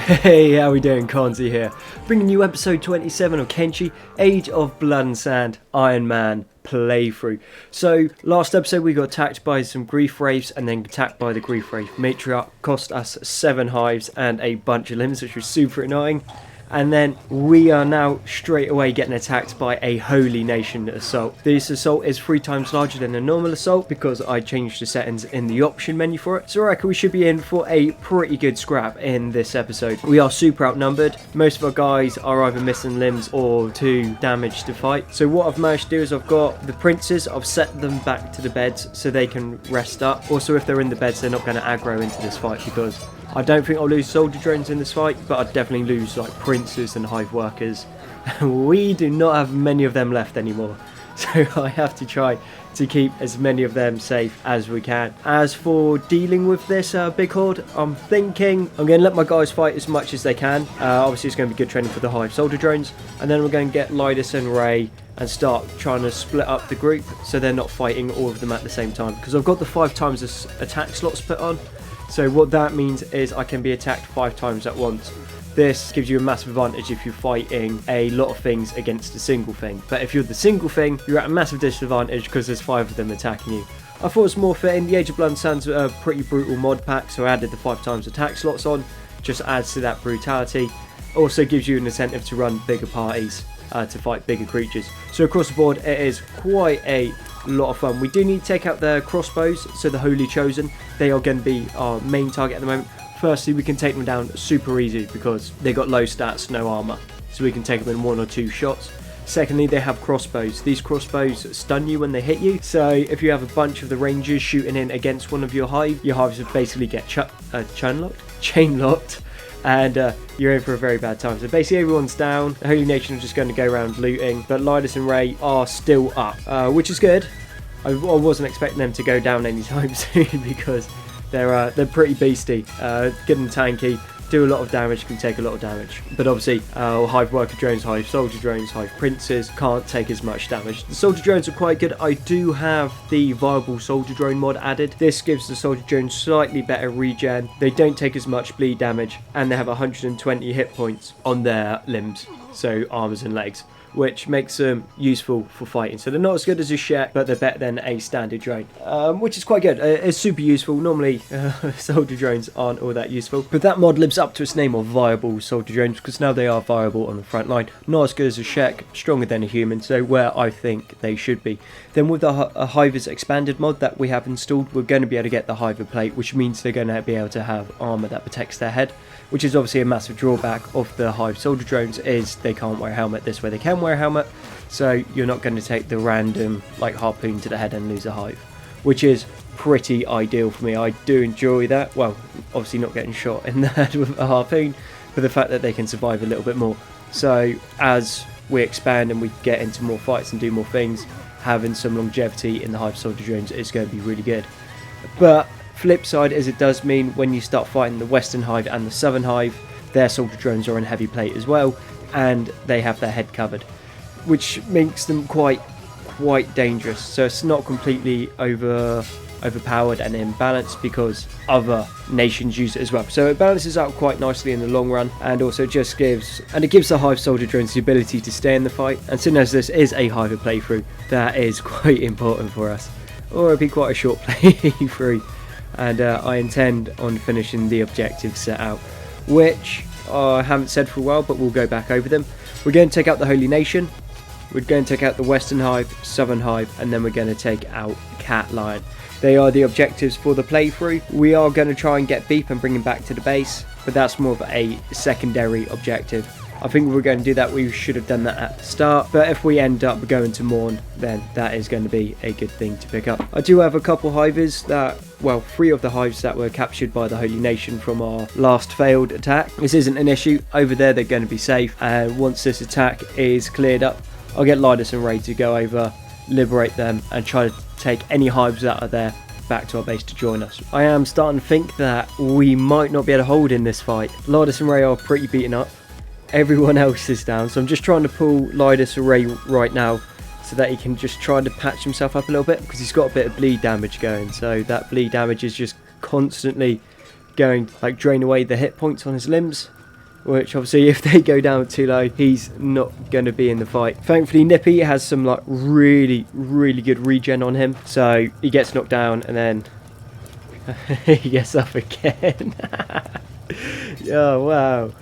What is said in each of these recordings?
Hey, how we doing? Kanzi here, bringing you episode 27 of Kenshi, Age of Blood and Sand, Iron Man playthrough. So, last episode we got attacked by some grief wraiths and then attacked by the grief wraith matriarch, cost us 7 hives and a bunch of limbs, which was super annoying. And then we are now straight away getting attacked by a Holy Nation assault. This assault is 3 times larger than a normal assault because I changed the settings in the option menu for it. So I reckon we should be in for a pretty good scrap in this episode. We are super outnumbered. Most of our guys are either missing limbs or too damaged to fight. So what I've managed to do is I've got the princes, I've set them back to the beds so they can rest up. Also, if they're in the beds, they're not going to aggro into this fight because I don't think I'll lose soldier drones in this fight, but I'd definitely lose like princes and hive workers. We do not have many of them left anymore, so I have to try to keep as many of them safe as we can. As for dealing with this big horde, I'm thinking I'm going to let my guys fight as much as they can. Obviously it's going to be good training for the hive soldier drones, and then we're going to get Lidus and Ray and start trying to split up the group so they're not fighting all of them at the same time, because I've got the 5 times attack slots put on. So what that means is I can be attacked 5 times at once. This gives you a massive advantage if you're fighting a lot of things against a single thing. But if you're the single thing, you're at a massive disadvantage because there's 5 of them attacking you. I thought it was more fitting. The Age of Blood and Sand's a pretty brutal mod pack, so I added the 5 times attack slots on. Just adds to that brutality. Also gives you an incentive to run bigger parties to fight bigger creatures. So across the board, it is quite a lot of fun. We do need to take out their crossbows, so the Holy Chosen. They are going to be our main target at the moment. Firstly, we can take them down super easy because they got low stats, no armor, so we can take them in 1 or 2 shots. Secondly, they have crossbows. These crossbows stun you when they hit you, so if you have a bunch of the rangers shooting in against one of your hives will basically get chain locked, and you're in for a very bad time. So basically everyone's down. The Holy Nation are just going to go around looting, but Lidus and Ray are still up, which is good. I wasn't expecting them to go down anytime soon because they're pretty beasty, good and tanky, do a lot of damage, can take a lot of damage. But obviously, hive worker drones, hive soldier drones, hive princes can't take as much damage. The soldier drones are quite good. I do have the viable soldier drone mod added. This gives the soldier drones slightly better regen. They don't take as much bleed damage, and they have 120 hit points on their limbs, so armors and legs, which makes them useful for fighting. So they're not as good as a Shek, but they're better than a standard drone, which is quite good. It's super useful. Normally, soldier drones aren't all that useful, but that mod lives up to its name of viable soldier drones because now they are viable on the front line. Not as good as a Shek, stronger than a human, so where I think they should be. Then with the Hive's expanded mod that we have installed, we're going to be able to get the Hiver plate, which means they're going to be able to have armor that protects their head, which is obviously a massive drawback of the hive soldier drones, is they can't wear a helmet. This way they can wear a helmet, so you're not going to take the random like harpoon to the head and lose a hive, which is pretty ideal for me. I do enjoy that. Well, obviously not getting shot in the head with a harpoon, but the fact that they can survive a little bit more. So as we expand and we get into more fights and do more things, having some longevity in the hive soldier drones is going to be really good. But flip side is it does mean when you start fighting the Western Hive and the Southern Hive, their soldier drones are in heavy plate as well, and they have their head covered, which makes them quite dangerous. So it's not completely overpowered and imbalanced because other nations use it as well. So it balances out quite nicely in the long run, and also just gives the hive soldier drones the ability to stay in the fight. And soon as this is a hive playthrough, that is quite important for us, or it'll be quite a short playthrough. And I intend on finishing the objectives set out, which I haven't said for a while, but we'll go back over them. We're going to take out the Holy Nation, we're going to take out the Western Hive, Southern Hive, and then we're going to take out Cat Lion. They are the objectives for the playthrough. We are going to try and get Beep and bring him back to the base, but that's more of a secondary objective. I think if we're going to do that, we should have done that at the start, but if we end up going to Morn, then that is going to be a good thing to pick up. I do have a couple hivers that, well, 3 of the hives that were captured by the Holy Nation from our last failed attack. This isn't an issue. Over there, they're going to be safe, and once this attack is cleared up, I'll get Lidus and Ray to go over, liberate them, and try to take any hives that are there back to our base to join us. I am starting to think that we might not be able to hold in this fight. Lidus and Ray are pretty beaten up. Everyone else is down, so I'm just trying to pull Lidus away right now so that he can just try to patch himself up a little bit, because he's got a bit of bleed damage going, so that bleed damage is just constantly going to like drain away the hit points on his limbs. which obviously if they go down too low, he's not going to be in the fight. Thankfully, Nippy has some like really good regen on him, so he gets knocked down and then he gets up again. Oh, wow.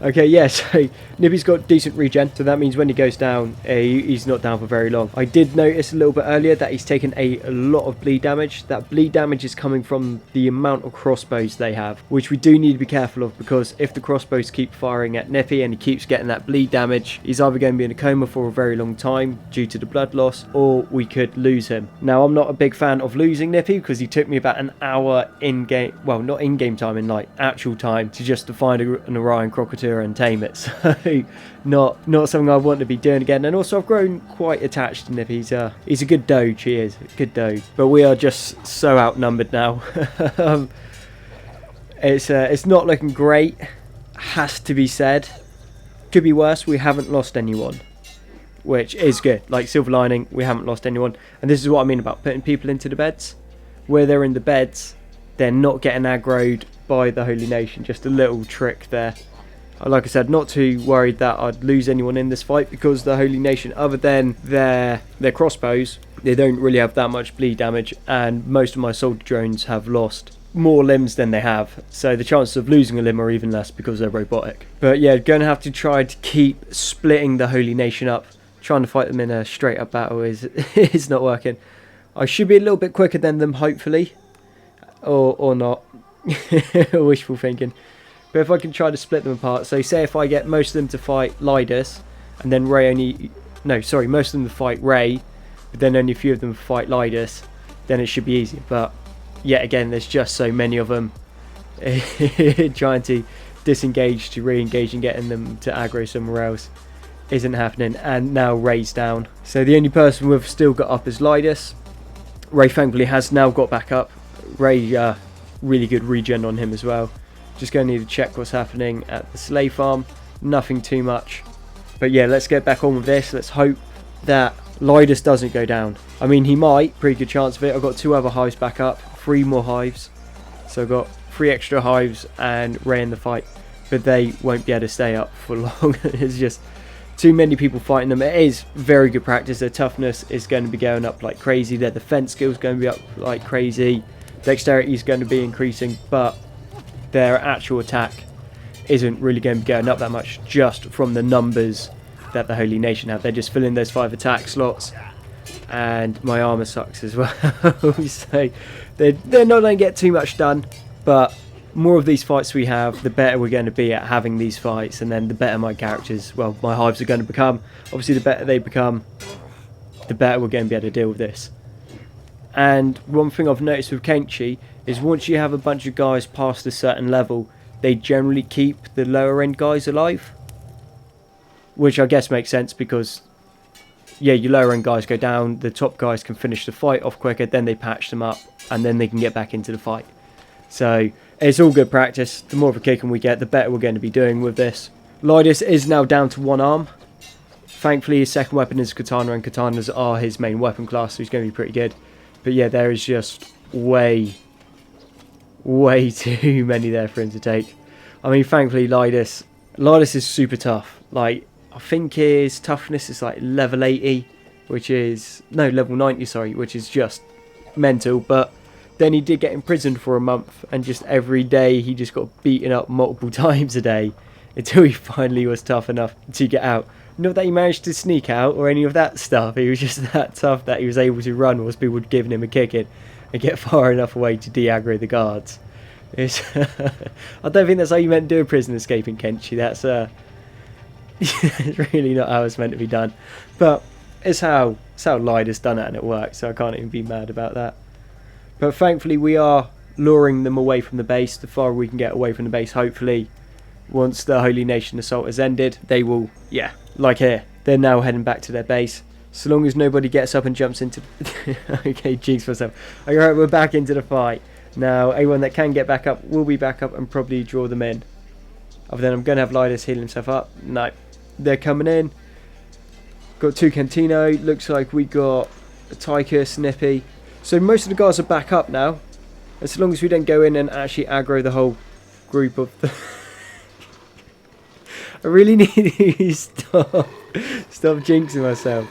Okay, yeah, so Nippy's got decent regen, so that means when he goes down, he's not down for very long. I did notice a little bit earlier that he's taken a lot of bleed damage. That bleed damage is coming from the amount of crossbows they have, which we do need to be careful of, because if the crossbows keep firing at Nippy and he keeps getting that bleed damage, he's either going to be in a coma for a very long time due to the blood loss, or we could lose him. Now, I'm not a big fan of losing Nippy, because he took me about an hour in-game, well, not in-game time, in like actual time, to just to find an Orion Crocodile and tame it. So not something I want to be doing again. And also I've grown quite attached to Nippy. He's a good doge, he is a good doge, but we are just so outnumbered now. It's not looking great, has to be said. Could be worse. We haven't lost anyone, which is good. Like, silver lining, we haven't lost anyone. And this is what I mean about putting people into the beds. Where they're in the beds, they're not getting aggroed by the Holy Nation. Just a little trick there. Like I said, not too worried that I'd lose anyone in this fight, because the Holy Nation, other than their crossbows, they don't really have that much bleed damage, and most of my soldier drones have lost more limbs than they have, so the chances of losing a limb are even less because they're robotic. But yeah, going to have to try to keep splitting the Holy Nation up. Trying to fight them in a straight up battle is not working. I should be a little bit quicker than them, hopefully, or not. Wishful thinking. But if I can try to split them apart, so say if I get most of them to fight Lidus, and then most of them to fight Ray, but then only a few of them fight Lidus, then it should be easy. But yet again, there's just so many of them. Trying to disengage to re-engage and getting them to aggro somewhere else isn't happening. And now Ray's down. So the only person we've still got up is Lidus. Ray thankfully has now got back up. Ray, really good regen on him as well. Just going to need to check what's happening at the slave farm. Nothing too much. But yeah, let's get back on with this. Let's hope that Lidus doesn't go down. I mean, he might. Pretty good chance of it. I've got 2 other hives back up. 3 more hives. So I've got 3 extra hives and Ray in the fight. But they won't be able to stay up for long. It's just too many people fighting them. It is very good practice. Their toughness is going to be going up like crazy. Their defense skills going to be up like crazy. Dexterity is going to be increasing. But their actual attack isn't really going to be going up that much, just from the numbers that the Holy Nation have. They're just filling those 5 attack slots, and my armor sucks as well. So they're not going to get too much done, but more of these fights we have, the better we're going to be at having these fights, and then the better my characters, well, my hives are going to become. Obviously, the better they become, the better we're going to be able to deal with this. And one thing I've noticed with Kenshi is once you have a bunch of guys past a certain level, they generally keep the lower end guys alive. Which I guess makes sense, because yeah, your lower end guys go down, the top guys can finish the fight off quicker, then they patch them up, and then they can get back into the fight. So it's all good practice. The more of a kicking we get, the better we're going to be doing with this. Lidus is now down to 1 arm. Thankfully his second weapon is katana, and katanas are his main weapon class, so he's going to be pretty good. But yeah, there is just way too many there for him to take. I mean, thankfully Lidus is super tough. Like, I think his toughness is like level 80, which is, no, level 90, sorry, which is just mental. But then he did get imprisoned for a month, and just every day he just got beaten up multiple times a day until he finally was tough enough to get out. Not that he managed to sneak out or any of that stuff. He was just that tough that he was able to run whilst people were giving him a kicking and get far enough away to de-aggro the guards. I don't think that's how you meant to do a prison escape in Kenshi. That's it's really not how it's meant to be done. But it's how Lidus done it, and it worked, so I can't even be mad about that. But thankfully we are luring them away from the base. The farther we can get away from the base, hopefully, once the Holy Nation assault has ended, they will, yeah, like here, they're now heading back to their base. So long as nobody gets up and jumps into... Okay, jinx myself. Alright, we're back into the fight. Now, anyone that can get back up will be back up and probably draw them in. Other than I'm going to have Lidus heal himself up. No, they're coming in. Got 2 Cantino. Looks like we got a Tychus, Nippy. So most of the guys are back up now. As long as we don't go in and actually aggro the whole group of the... I really need to stop jinxing myself.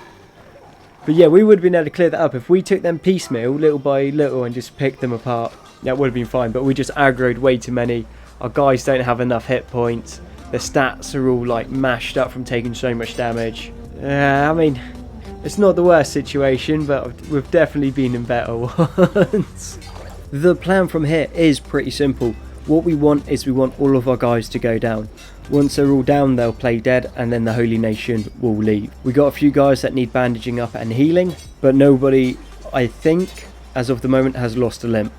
But yeah, we would have been able to clear that up if we took them piecemeal, little by little, and just picked them apart. That would have been fine, but we just aggroed way too many. Our guys don't have enough hit points. Their stats are all like mashed up from taking so much damage. I mean, it's not the worst situation, but we've definitely been in better ones. The plan from here is pretty simple. What we want is we want all of our guys to go down. Once they're all down, they'll play dead, and then the Holy Nation will leave. We got a few guys that need bandaging up and healing, but nobody, I think, as of the moment, has lost a limb,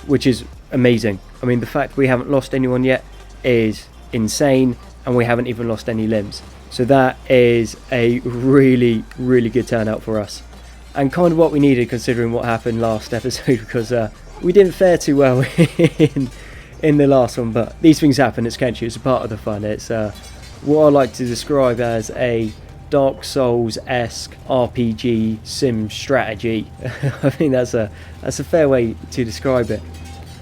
which is amazing. I mean, the fact we haven't lost anyone yet is insane, and we haven't even lost any limbs. So that is a really, really good turnout for us, and kind of what we needed considering what happened last episode, because we didn't fare too well in the last one, but these things happen. It's Kenshi, it's a part of the fun. It's what I like to describe as a Dark Souls-esque RPG sim strategy. I think that's a fair way to describe it.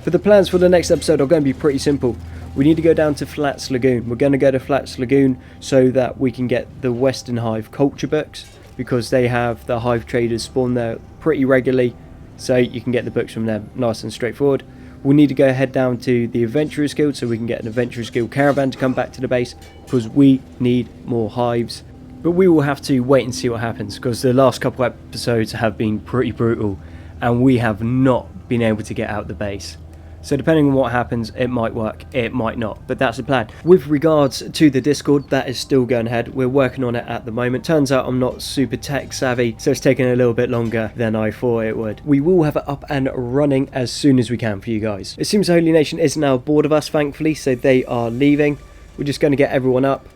But the plans for the next episode are going to be pretty simple. We need to go down to Flats Lagoon. We're going to go to Flats Lagoon so that we can get the Western Hive culture books, because they have the Hive traders spawn there pretty regularly, so you can get the books from them. Nice and straightforward. We'll need to go head down to the Adventurers Guild so we can get an Adventurers Guild caravan to come back to the base, because we need more hives. But we will have to wait and see what happens, because the last couple episodes have been pretty brutal and we have not been able to get out the base. So depending on what happens, it might work, it might not, but that's the plan. With regards to the Discord, that is still going ahead. We're working on it at the moment. Turns out I'm not super tech savvy, so it's taking a little bit longer than I thought it would. We will have it up and running as soon as we can for you guys. It seems the Holy Nation is now bored of us, thankfully, so they are leaving. We're just going to get everyone up,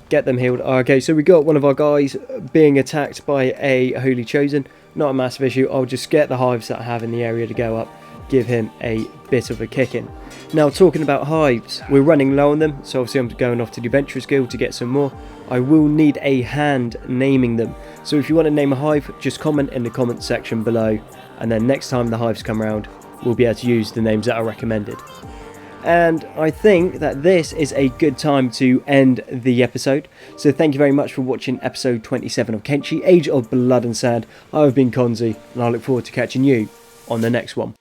get them healed. Okay, so we got one of our guys being attacked by a Holy Chosen. Not a massive issue. I'll just get the hives that I have in the area to go up, give him a bit of a kicking. Now, talking about hives, we're running low on them, so obviously I'm going off to the Adventurers Guild to get some more. I will need a hand naming them, so if you want to name a hive, just comment in the comment section below, and then next time the hives come around, we'll be able to use the names that are recommended. And I think that this is a good time to end the episode. So thank you very much for watching episode 27 of Kenshi, Age of Blood and Sand. I've been Konzi, and I look forward to catching you on the next one.